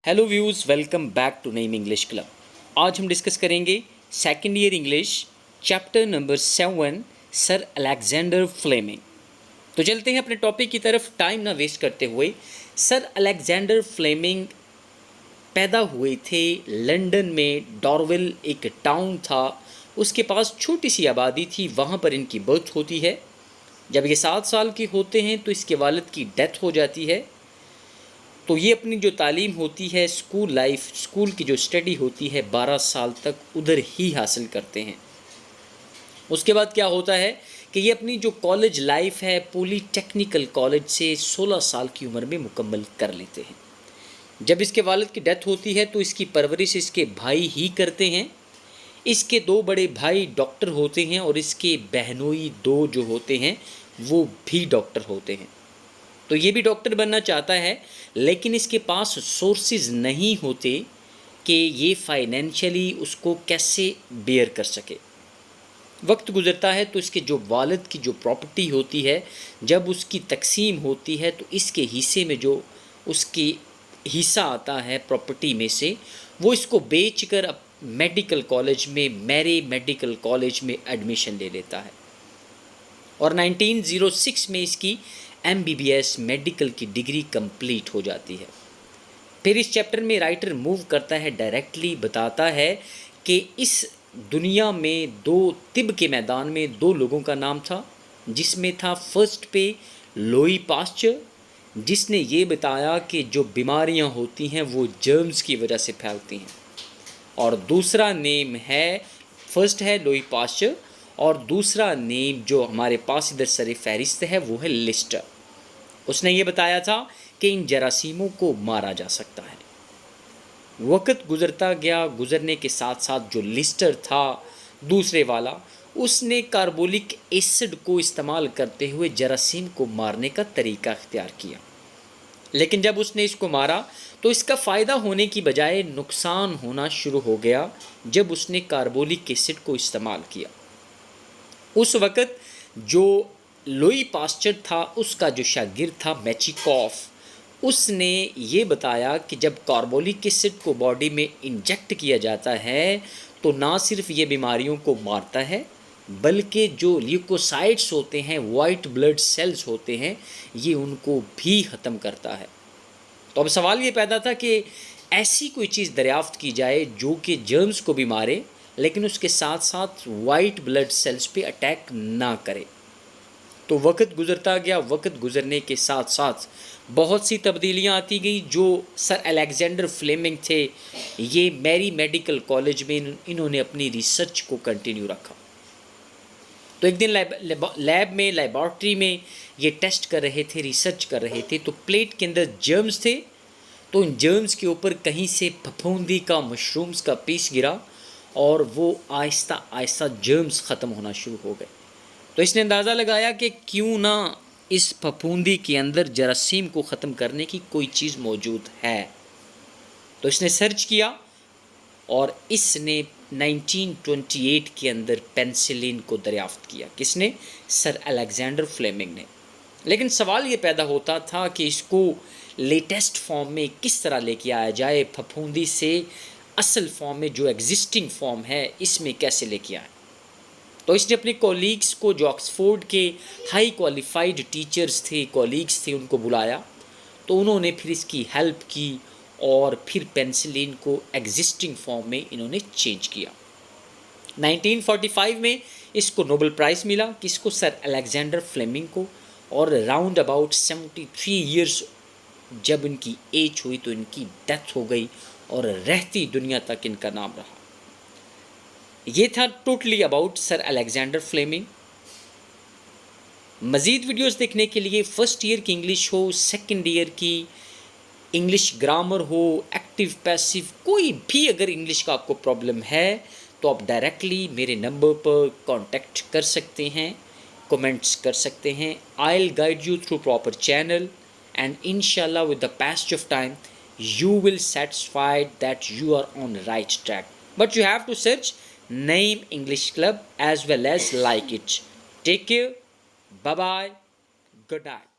Hello views, welcome back to Naeem English club. आज हम discuss करेंगे second year English chapter number 7 sir Alexander Fleming. तो चलते हैं अपने टॉपिक की तरफ टाइम ना वेस्ट करते हुए। सर अलेक्जेंडर फ्लेमिंग पैदा हुए थे लंदन में। डॉर्विल एक टाउन था, उसके पास छोटी सी आबादी थी, वहाँ पर इनकी बर्थ होती है। जब ये 7 साल के होते हैं तो इसके वालिद की डेथ हो जाती है। तो ये अपनी जो तालीम होती है, स्कूल लाइफ, स्कूल की जो स्टडी होती है, 12 साल तक उधर ही हासिल करते हैं। उसके बाद क्या होता है कि ये अपनी जो कॉलेज लाइफ है पॉलीटेक्निकल कॉलेज से 16 साल की उम्र में मुकम्मल कर लेते हैं। जब इसके वालिद की डेथ होती है तो इसकी परवरिश इसके भाई ही करते हैं। इसके 2 बड़े भाई डॉक्टर होते हैं और इसके बहनोई 2 जो होते हैं वो भी डॉक्टर होते हैं। तो ये भी डॉक्टर बनना चाहता है, लेकिन इसके पास सोर्सेज नहीं होते कि ये फाइनेंशियली उसको कैसे बेयर कर सके। वक्त गुजरता है तो इसके जो वालिद की जो प्रॉपर्टी होती है, जब उसकी तकसीम होती है तो इसके हिस्से में जो उसकी हिस्सा आता है प्रॉपर्टी में से, वो इसको बेचकर अब मेडिकल कॉलेज में, मैरी मेडिकल कॉलेज में एडमिशन ले लेता है और 1906 में इसकी MBBS मेडिकल की डिग्री कंप्लीट हो जाती है। फिर इस चैप्टर में राइटर मूव करता है, डायरेक्टली बताता है कि इस दुनिया में 2 तिब के मैदान में 2 लोगों का नाम था, जिसमें था फर्स्ट पे लोई पास्चर, जिसने ये बताया कि जो बीमारियां होती हैं वो जर्म्स की वजह से फैलती हैं, और दूसरा नेम है, फर्स्ट है लोई पास्चर और दूसरा नेम जो हमारे पास इधर सर फहरिस्त है वो है लिस्टर। उसने ये बताया था कि इन जरासीमों को मारा जा सकता है। वक्त गुजरता गया, गुजरने के साथ साथ जो लिस्टर था दूसरे वाला, उसने कार्बोलिक एसिड को इस्तेमाल करते हुए जरासीम को मारने का तरीका इख्तियार किया। लेकिन जब उसने इसको मारा तो इसका फ़ायदा होने की बजाय नुकसान होना शुरू हो गया जब उसने कार्बोलिक एसिड को इस्तेमाल किया। उस वक़्त जो लोई पास्चर था उसका जो शागिर्द था मैचिकॉफ, उसने ये बताया कि जब कार्बोलिक एसिड को बॉडी में इंजेक्ट किया जाता है तो ना सिर्फ ये बीमारियों को मारता है, बल्कि जो ल्यूकोसाइट्स होते हैं, वाइट ब्लड सेल्स होते हैं, ये उनको भी ख़त्म करता है। तो अब सवाल ये पैदा था कि ऐसी कोई चीज़ दरियाफ्त की जाए जो कि जर्म्स को भी मारे, लेकिन उसके साथ साथ वाइट ब्लड सेल्स पे अटैक ना करे। तो वक्त गुजरता गया, वक्त गुजरने के साथ साथ बहुत सी तब्दीलियां आती गई। जो सर अलेक्जेंडर फ्लेमिंग थे, ये मैरी मेडिकल कॉलेज में इन्होंने अपनी रिसर्च को कंटिन्यू रखा। तो एक दिन लैब में, लेबॉर्ट्री में ये टेस्ट कर रहे थे, रिसर्च कर रहे थे, तो प्लेट के अंदर जर्म्स थे। तो उन जर्म्स के ऊपर कहीं से फफूंदी का, मशरूम्स का पीस गिरा और वो आहिस्ता आहिस्ता जर्म्स ख़त्म होना शुरू हो गए। तो इसने अंदाज़ा लगाया कि क्यों ना इस फफूंदी के अंदर जरासीम को ख़त्म करने की कोई चीज़ मौजूद है। तो इसने सर्च किया और इसने 1928 के अंदर पेनिसिलिन को दरियाफ्त किया। किसने? सर अलेक्जेंडर फ्लेमिंग ने। लेकिन सवाल ये पैदा होता था कि इसको लेटेस्ट फॉर्म में किस तरह लेके आया जाए, फफूंदी से असल फॉर्म में, जो एग्जिस्टिंग फॉर्म है, इसमें कैसे लेके आए। तो इसने अपने कॉलीग्स को, जो ऑक्सफोर्ड के हाई क्वालिफाइड टीचर्स थे, कॉलीग्स थे, उनको बुलाया। तो उन्होंने फिर इसकी हेल्प की और फिर पेनिसिलिन को एग्जिस्टिंग फॉर्म में इन्होंने चेंज किया। 1945 में इसको नोबेल प्राइज़ मिला, किसको? सर अलेक्जेंडर फ्लेमिंग को। और राउंड अबाउट 73 ईयर्स जब इनकी एज हुई तो इनकी डेथ हो गई और रहती दुनिया तक इनका नाम रहा। ये था totally about sir Alexander Fleming. मज़ीद वीडियोस देखने के लिए फर्स्ट ईयर की इंग्लिश हो, सेकंड ईयर की इंग्लिश ग्रामर हो, एक्टिव पैसिव, कोई भी अगर इंग्लिश का आपको प्रॉब्लम है तो आप डायरेक्टली मेरे नंबर पर कांटेक्ट कर सकते हैं, कमेंट्स कर सकते हैं। I will guide you through proper channel and इंशाल्लाह with the passage of time you will satisfied that you are on right track, but you have to search Naeem English Club as well as like it. Take care, bye bye, good night.